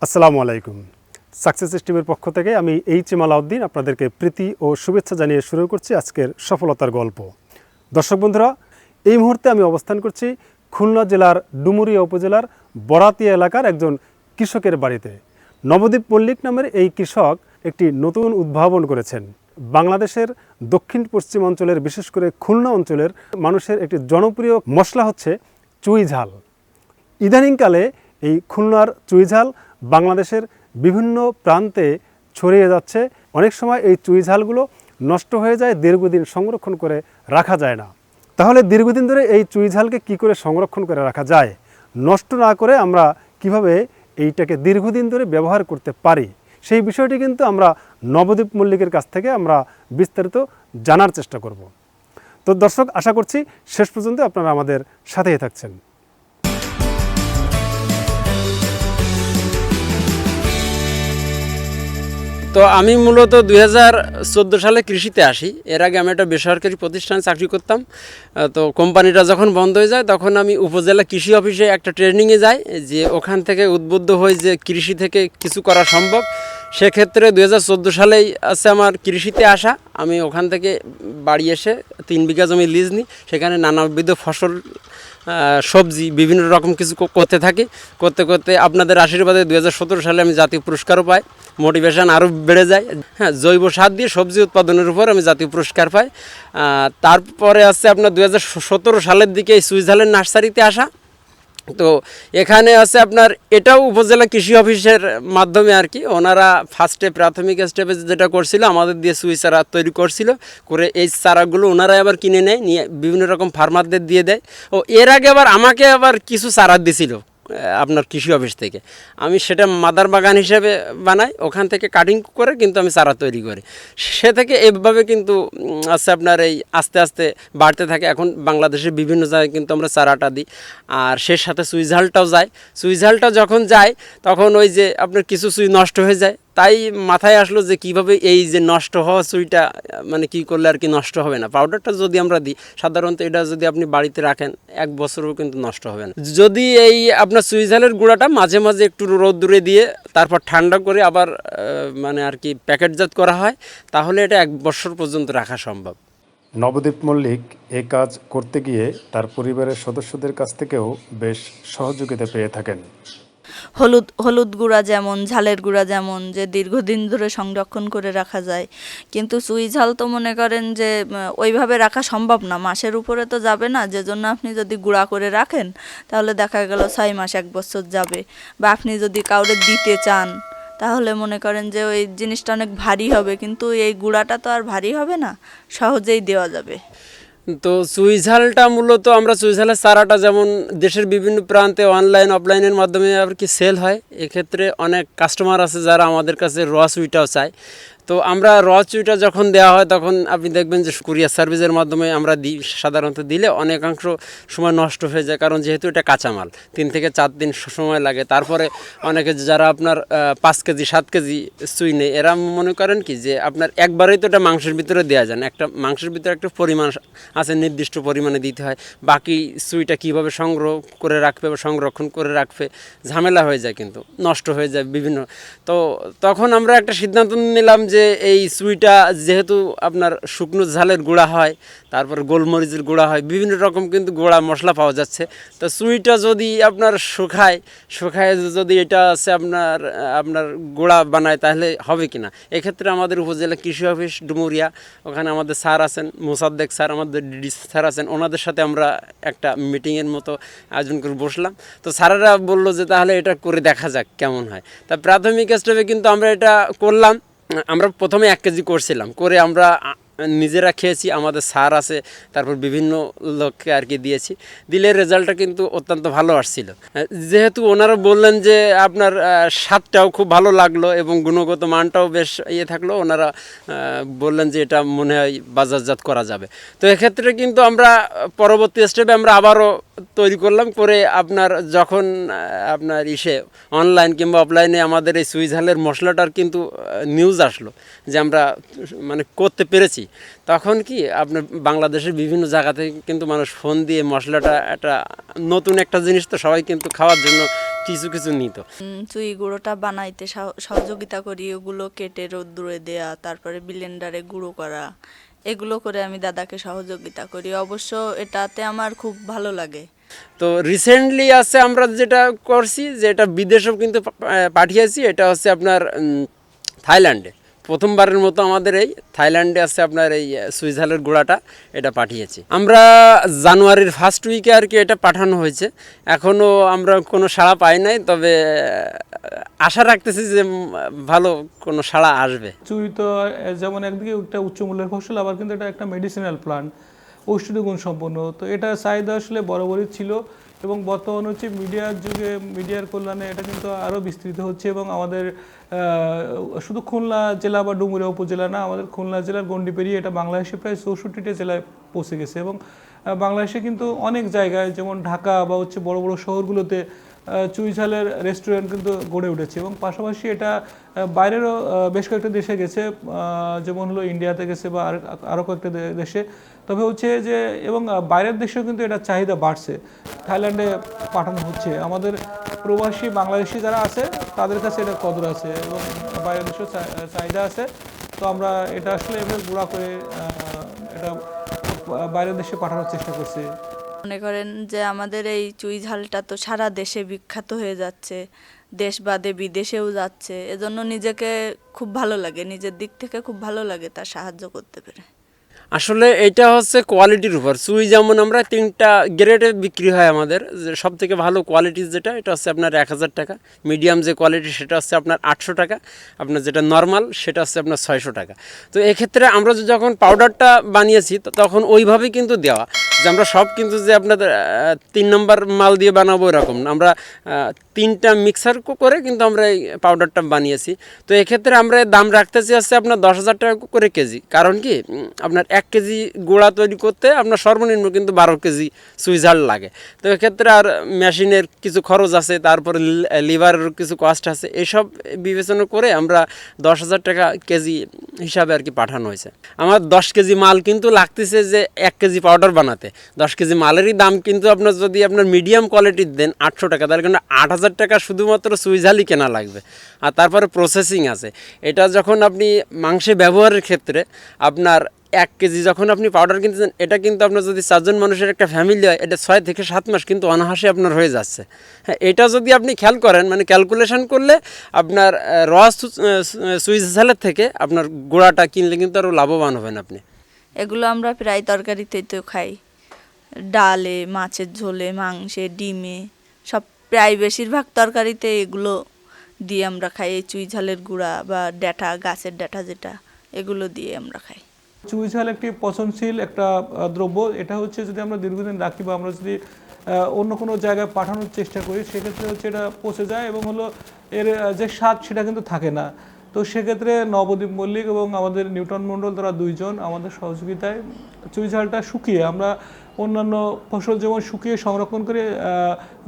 আসসালামু আলাইকুম। সাকসেস টিমের পক্ষ থেকে আমি এইচট আপনাদেরকে প্রীতি ও শুভেচ্ছা জানিয়ে শুরু করছি আজকের সফলতার গল্প। দর্শক বন্ধুরা, এই মুহূর্তে আমি অবস্থান করছি খুলনা জেলার ডুমুরিয়া উপজেলার বরাতিয়া এলাকার একজন কৃষকের বাড়িতে। নবদ্বীপ মল্লিক নামের এই কৃষক একটি নতুন উদ্ভাবন করেছেন। বাংলাদেশের দক্ষিণ পশ্চিম অঞ্চলের, বিশেষ করে খুলনা অঞ্চলের মানুষের একটি জনপ্রিয় মশলা হচ্ছে চুই ঝাল। ইদানিংকালে এই খুলনার চুই ঝাল বাংলাদেশের বিভিন্ন প্রান্তে ছড়িয়ে যাচ্ছে। অনেক সময় এই চুই ঝালগুলো নষ্ট হয়ে যায়, দীর্ঘদিন সংরক্ষণ করে রাখা যায় না। তাহলে দীর্ঘদিন ধরে এই চুই ঝালকে কী করে সংরক্ষণ করে রাখা যায়, নষ্ট না করে আমরা কিভাবে এইটাকে দীর্ঘদিন ধরে ব্যবহার করতে পারি, সেই বিষয়টি কিন্তু আমরা নবদ্বীপ মল্লিকের কাছ থেকে আমরা বিস্তারিত জানার চেষ্টা করব। তো দর্শক, আশা করছি শেষ পর্যন্ত আপনারা আমাদের সাথেই থাকছেন। তো আমি মূলত 2014 সালে কৃষিতে আসি। এর আগে আমি একটা বেসরকারি প্রতিষ্ঠানে চাকরি করতাম। তো কোম্পানিটা যখন বন্ধ হয়ে যায় তখন আমি উপজেলা কৃষি অফিসে একটা ট্রেনিংয়ে যাই, যে ওখান থেকে উদ্বুদ্ধ হই যে কৃষি থেকে কিছু করা সম্ভব। সেক্ষেত্রে 2014 সালেই আছে আমার কৃষিতে আসা। আমি ওখান থেকে বাড়ি এসে 3 বিঘা জমি লিজ নিই, সেখানে নানাবিধ ফসল, সবজি, বিভিন্ন রকম কিছু করতে থাকি। করতে করতে আপনাদের আশীর্বাদে 2017 সালে আমি জাতীয় পুরস্কারও পাই। মোটিভেশন আরও বেড়ে যায়। হ্যাঁ, জৈব সার দিয়ে সবজি উৎপাদনের উপর আমি জাতীয় পুরস্কার পাই। তারপরে আছে আপনার 2017 সালের দিকে এই চুই ঝালের নার্সারিতে আসা। তো এখানে আছে আপনার, এটাও উপজেলা কৃষি অফিসের মাধ্যমে আর কি। ওনারা ফার্স্টে প্রাথমিক স্টেপে যেটা করছিল, আমাদের দিয়ে চুই চারা তৈরি করছিল, করে এই চারাগুলো ওনারাই আবার কিনে নেয়, নিয়ে বিভিন্ন রকম ফার্মারদের দিয়ে দেয়। ও এর আগে আবার আমাকে আবার কিছু চারা দিছিল আপনার কৃষি অফিস থেকে। আমি সেটা মাদার বাগান হিসেবে বানাই, ওখান থেকে কাটিং করে কিন্তু আমি চারা তৈরি করি। সে থেকে এইভাবে কিন্তু আছে আপনার এই আস্তে আস্তে বাড়তে থাকে। এখন বাংলাদেশের বিভিন্ন জায়গায় কিন্তু আমরা চারাটা দিই। আর সে সাথে চুই ঝালটাও যায়। চুই ঝালটা যখন যায় তখন ওই যে আপনার কিছু চুই নষ্ট হয়ে যায়, তাই মাথায় আসলো যে কিভাবে এই যে নষ্ট হওয়া চুইটা মানে কী করলে আর কি নষ্ট হবে না। পাউডারটা যদি আমরা দিই, সাধারণত এটা যদি আপনি বাড়িতে রাখেন 1 বছরও কিন্তু নষ্ট হবে না। যদি এই আপনার চুই ঝালের গুঁড়াটা মাঝে মাঝে একটু রোদ্দুরে দিয়ে তারপর ঠান্ডা করে আবার মানে আর কি প্যাকেটজাত করা হয়, তাহলে এটা 1 বছর পর্যন্ত রাখা সম্ভব। নবদ্বীপ মল্লিক এই কাজ করতে গিয়ে তার পরিবারের সদস্যদের কাছ থেকেও বেশ সহযোগিতা পেয়ে থাকেন। হলুদ গুঁড়া যেমন, ঝালের গুঁড়া যেমন, যে দীর্ঘদিন ধরে সংরক্ষণ করে রাখা যায়, কিন্তু চুই ঝাল তো মনে করেন যে ওইভাবে রাখা সম্ভব না, মাসের উপরে তো যাবে না। যে জন্য আপনি যদি গুঁড়া করে রাখেন তাহলে দেখা গেল 6 মাস 1 বছর যাবে। বা আপনি যদি কাউরে দিতে চান তাহলে মনে করেন যে ওই জিনিসটা অনেক ভারী হবে, কিন্তু এই গুঁড়াটা তো আর ভারী হবে না, সহজেই দেওয়া যাবে। তো চুই ঝালটা মূলত আমরা চুই ঝালের চারাটা যেমন দেশের বিভিন্ন প্রান্তে অনলাইন অফলাইনের মাধ্যমে আর কি সেল হয়। এক্ষেত্রে অনেক কাস্টমার আছে যারা আমাদের কাছে র চুইটাও চায়। তো আমরা র চুইটা যখন দেওয়া হয় তখন আপনি দেখবেন যে কুরিয়ার সার্ভিসের মাধ্যমে আমরা দিই। সাধারণত দিলে অনেকাংশ সময় নষ্ট হয়ে যায়, কারণ যেহেতু এটা কাঁচামাল, 3 থেকে 4 দিন সময় লাগে। তারপরে অনেকে যারা আপনার 5 কেজি 7 কেজি চুই নেই, এরা মনে করেন কি যে আপনার একবারেই তো এটা মাংসের ভিতরে দেওয়া যায় না। একটা মাংসের ভিতরে একটা পরিমাণ আছে, নির্দিষ্ট পরিমাণে দিতে হয়। বাকি চুইটা কীভাবে সংগ্রহ করে রাখবে বা সংরক্ষণ করে রাখবে, ঝামেলা হয়ে যায়, কিন্তু নষ্ট হয়ে যায় বিভিন্ন। তো তখন আমরা একটা সিদ্ধান্ত নিলাম যে এই চুইটা যেহেতু আপনার শুকনো ঝালের গুঁড়া হয়, তারপর গোলমরিচের গুঁড়া হয়, বিভিন্ন রকম কিন্তু গুঁড়া মশলা পাওয়া যাচ্ছে। তো চুইটা যদি আপনার শুকায় যদি এটা আছে আপনার গুঁড়া বানায়, তাহলে হবে কি না। এক্ষেত্রে আমাদের উপজেলা কৃষি অফিস ডুমুরিয়া, ওখানে আমাদের স্যার আছেন, মোসাদ্দেক স্যার, আমাদের ডিডি স্যার আছেন, ওনাদের সাথে আমরা একটা মিটিংয়ের মতো আয়োজন করে বসলাম। তো স্যারেরা বললো যে তাহলে এটা করে দেখা যাক কেমন হয়। তা প্রাথমিক স্টেপে কিন্তু আমরা এটা করলাম। আমরা প্রথমে 1 কেজি করছিলাম, করে আমরা নিজেরা খেয়েছি, আমাদের স্যার আছে, তারপর বিভিন্ন লোককে আর কি দিয়েছি। দিলে রেজাল্টটা কিন্তু অত্যন্ত ভালো আসছিল। যেহেতু ওনারা বললেন যে আপনার স্বাদটাও খুব ভালো লাগলো এবং গুণগত মানটাও বেশ থাকলো, ওনারা বললেন যে এটা মনে হয় বাজারজাত করা যাবে। তো এক্ষেত্রে কিন্তু আমরা পরবর্তী স্টেপে আমরা আবারও তৈরি করলাম, করে আপনার যখন আপনার অনলাইন কিংবা অফলাইনে আমাদের এই চুই ঝালের মশলাটার কিন্তু নিউজ আসলো যে আমরা মানে করতে পেরেছি, তখন কি আপনার বাংলাদেশের বিভিন্ন জায়গা থেকে কিন্তু মানুষ ফোন দিয়ে মশলাটা একটা নতুন একটা জিনিস, তো সবাই কিন্তু খাওয়ার জন্য কিছু কিছু নিত। চুই গুঁড়োটা বানাইতে সহযোগিতা করি, ওগুলো কেটে রোদ্দুরে দেয়া, তারপরে ব্লেন্ডারে গুঁড়ো করা, এগুলো করে আমি দাদাকে সহযোগিতা করি। অবশ্য এটাতে আমার খুব ভালো লাগে। তো রিসেন্টলি আছে আমরা যেটা করছি, যেটা বিদেশেও কিন্তু পাঠিয়েছি, এটা হচ্ছে আপনার থাইল্যান্ডে। প্রথমবারের মতো আমাদের এই থাইল্যান্ডে আছে আপনার এই সুইচ ঝালের গুঁড়াটা, এটা পাঠিয়েছি আমরা জানুয়ারির ফার্স্ট উইকে আর কি এটা পাঠানো হয়েছে। এখনও আমরা কোনো সাড়া পাই নাই, তবে আশা রাখতেছি যে ভালো কোনো সাড়া আসবে। চুই তো যেমন একদিকে একটা উচ্চ মূল্যের ফসল, আবার কিন্তু এটা একটা মেডিসিনাল প্লান্ট, ঔষধি গুণ সম্পন্ন। তো এটা চাহিদা আসলে বরাবরই ছিল, এবং বর্তমান হচ্ছে মিডিয়ার যুগে মিডিয়ার কল্যাণে এটা কিন্তু আরও বিস্তৃত হচ্ছে। এবং আমাদের শুধু খুলনা জেলা বা ডুমুরিয়া উপজেলা না, আমাদের খুলনা জেলার গণ্ডি পেরিয়ে এটা বাংলাদেশে প্রায় 64টা জেলায় পৌঁছে গেছে। এবং বাংলাদেশে কিন্তু অনেক জায়গায়, যেমন ঢাকা বা হচ্ছে বড় বড় শহরগুলোতে চুই ঝালের রেস্টুরেন্ট কিন্তু গড়ে উঠেছে। এবং পাশাপাশি এটা বাইরেরও বেশ কয়েকটা দেশে গেছে, যেমন হলো ইন্ডিয়াতে গেছে বা আরও কয়েকটা দেশে। তবে হচ্ছে যে এবং বাইরের দেশেও কিন্তু এটা চাহিদা বাড়ছে, থাইল্যান্ডে পাঠানো হচ্ছে। আমাদের প্রবাসী বাংলাদেশি যারা আছে তাদের কাছে এটা কদর আছে, এবং বাইরের দেশেও চাহিদা আছে। তো আমরা এটা আসলে এভাবে গুঁড়া করে এটা বাইরের দেশে পাঠানোর চেষ্টা করছি। মনে করেন যে আমাদের এই চুই ঝালটা তো সারা দেশে বিখ্যাত হয়ে যাচ্ছে, দেশ বাদে বিদেশেও যাচ্ছে। এজন্য নিজেকে খুব ভালো লাগে, নিজের দিক থেকে খুব ভালো লাগে তার সাহায্য করতে পেরে। আসলে এটা হচ্ছে কোয়ালিটির উপর। চুই যেমন আমরা 3টা গ্রেডে বিক্রি হয় আমাদের, সব থেকে ভালো কোয়ালিটির যেটা, এটা হচ্ছে আপনার 1000 টাকা, মিডিয়াম যে কোয়ালিটি সেটা হচ্ছে আপনার 800 টাকা, আপনার যেটা নর্মাল সেটা হচ্ছে আপনার 600 টাকা। তো এক্ষেত্রে আমরা যখন পাউডারটা বানিয়েছি তখন ওইভাবেই কিন্তু দেওয়া, যে আমরা সব কিন্তু যে আপনাদের 3 নম্বর মাল দিয়ে বানাবো এরকম না, আমরা 3টা মিক্সার করে কিন্তু আমরা এই পাউডারটা বানিয়েছি। তো এক্ষেত্রে আমরা দাম রাখতেছি হচ্ছে আপনার 10,000 টাকা করে কেজি। কারণ কি, আপনার 1 কেজি গুঁড়া তৈরি করতে আপনার সর্বনিম্ন কিন্তু 12 কেজি চুই ঝাল লাগে। তো এক্ষেত্রে আর মেশিনের কিছু খরচ আছে, তারপরে লিভারের কিছু কস্ট আছে, এসব বিবেচনা করে আমরা 10,000 টাকা কেজি হিসাবে আর কি পাঠানো হয়েছে। আমার 10 কেজি মাল কিন্তু লাগতেছে যে 1 কেজি পাউডার বানাতে। 10 কেজি মালেরই দাম কিন্তু আপনার যদি আপনার মিডিয়াম কোয়ালিটির দেন 800 টাকা, তাহলে কিন্তু 8,000 টাকা শুধুমাত্র চুই ঝালই কেনা লাগবে। আর তারপরে প্রসেসিং আছে। এটা যখন আপনি মাংসে ব্যবহারের ক্ষেত্রে আপনার 1 কেজি যখন আপনি পাউডার কিনতেছেন, এটা কিন্তু আপনার যদি 4 জন মানুষের একটা ফ্যামিলি হয়, এটা 6 থেকে 7 মাস কিন্তু অনাহাসে আপনার হয়ে যাচ্ছে। হ্যাঁ, এটা যদি আপনি খেয়াল করেন, মানে ক্যালকুলেশন করলে আপনার চুই ঝালের থেকে আপনার গুঁড়াটা কিনলে কিন্তু আরও লাভবান হবেন আপনি। এগুলো আমরা প্রায় তরকারিতেই তো খাই, ডালে, মাছের ঝোলে, মাংসে, ডিমে, সব প্রায় বেশিরভাগ তরকারিতে এগুলো দিয়ে আমরা খাই। এই চুই ঝালের গুঁড়া বা ডাঁটা, গাছের ডাঁটা যেটা, এগুলো দিয়ে আমরা খাই। চুই ঝাল একটি পচনশীল একটা দ্রব্য। এটা হচ্ছে যদি আমরা দীর্ঘদিন রাখি বা আমরা যদি অন্য কোনো জায়গায় পাঠানোর চেষ্টা করি, সেক্ষেত্রে হচ্ছে এটা পচে যায়, এবং হলো এর যে স্বাদ সেটা কিন্তু থাকে না। তো সেক্ষেত্রে নবদ্বীপ মল্লিক এবং আমাদের নিউটন মণ্ডল, তারা 2 জন আমাদের সহযোগিতায় চুই ঝালটা শুকিয়ে, আমরা অন্যান্য ফসল যেমন শুকিয়ে সংরক্ষণ করে,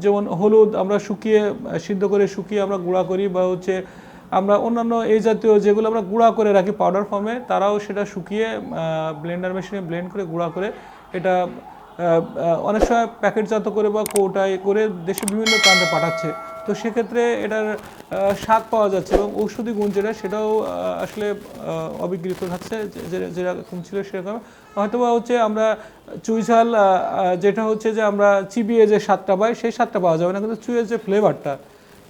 যেমন হলুদ আমরা শুকিয়ে সিদ্ধ করে শুকিয়ে আমরা গুঁড়া করি, বা হচ্ছে আমরা অন্যান্য এই জাতীয় যেগুলো আমরা গুঁড়া করে রাখি পাউডার ফর্মে, তারাও সেটা শুকিয়ে ব্লেন্ডার মেশিনে ব্লেন্ড করে গুঁড়া করে এটা অনেক সময় প্যাকেটজাত করে বা কৌটায় করে দেশের বিভিন্ন প্রান্তে পাঠাচ্ছে। তো সেক্ষেত্রে এটার স্বাদ পাওয়া যাচ্ছে, এবং ঔষধি গুণ যেটা সেটাও আসলে অবিকৃত থাকছে, যেরকম ছিল সেরকম। হয়তোবা হচ্ছে আমরা চুই ঝাল যেটা হচ্ছে যে আমরা চিবিয়ে যে স্বাদটা পাই, সেই স্বাদটা পাওয়া যাবে না, কিন্তু চুইয়ের যে ফ্লেভারটা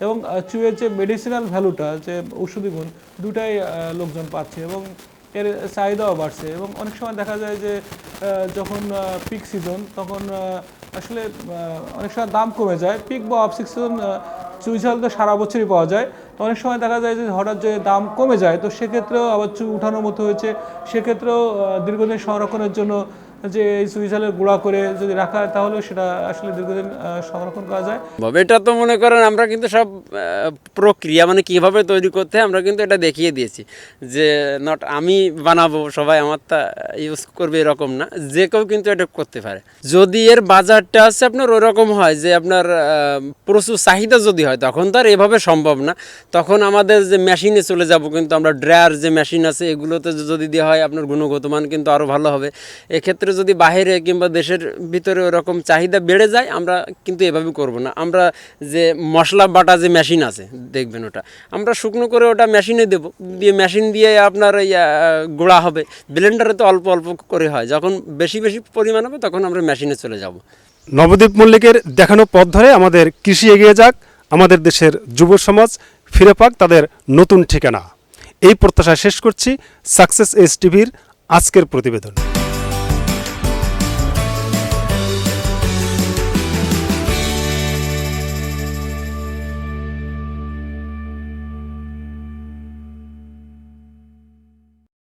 এবং চুইয়ের যে মেডিসিনাল ভ্যালুটা, যে ঔষধি গুণ, দুটাই লোকজন পাচ্ছে, এবং এর চাহিদাও বাড়ছে। এবং অনেক সময় দেখা যায় যে যখন পিক সিজন, তখন আসলে অনেক সময় দাম কমে যায়। পিক বা অফ সিজন চুই ঝাল তো সারা বছরই পাওয়া যায়। তো অনেক সময় দেখা যায় যে হঠাৎ যে দাম কমে যায়, তো সেক্ষেত্রেও আবার চুই উঠানোর মতো হয়েছে। সেক্ষেত্রেও দীর্ঘদিন সংরক্ষণের জন্য যে এই চুই ঝালের গুঁড়া করে যদি রাখা হয়, তাহলেও সেটা আসলে দীর্ঘদিন সংরক্ষণ করা যায়। এটা তো মনে করেন আমরা কিন্তু সব প্রক্রিয়া, মানে কীভাবে তৈরি করতে হয় আমরা কিন্তু এটা দেখিয়ে দিয়েছি, যে নট আমি বানাবো সবাই আমারটা ইউজ করবে এরকম না, যে কেউ কিন্তু এটা করতে পারে। যদি এর বাজারটা আছে আপনার ওরকম হয় যে আপনার প্রচুর চাহিদা যদি হয়, তখন তো আর এভাবে সম্ভব না। তখন আমাদের যে মেশিনে চলে যাব, কিন্তু আমরা ড্রায়ার যে মেশিন আছে এগুলোতে যদি দেওয়া হয়, আপনার গুণগত মান কিন্তু আরও ভালো হবে। এক্ষেত্রে যদি বাইরে কিংবা দেশের ভিতরে ওরকম চাহিদা বেড়ে যায় আমরা কিন্তু এভাবে করব না। আমরা যে মশলা বাটা যে মেশিন আছে দেখবেন ওটা আমরা শুকনো করে ওটা মেশিনে দেবো, দিয়ে মেশিন দিয়ে আপনার ওই গুঁড়া হবে। ব্লেন্ডারে তো অল্প অল্প করে হয়, যখন বেশি বেশি পরিমাণ হবে তখন আমরা মেশিনে চলে যাব। নবদ্বীপ মল্লিকের দেখানো পথ ধরে আমাদের কৃষি এগিয়ে যাক, আমাদের দেশের যুব সমাজ ফিরে পাক তাদের নতুন ঠিকানা। এই প্রত্যাশা শেষ করছি সাকসেস এইচট টিভির আজকের প্রতিবেদন।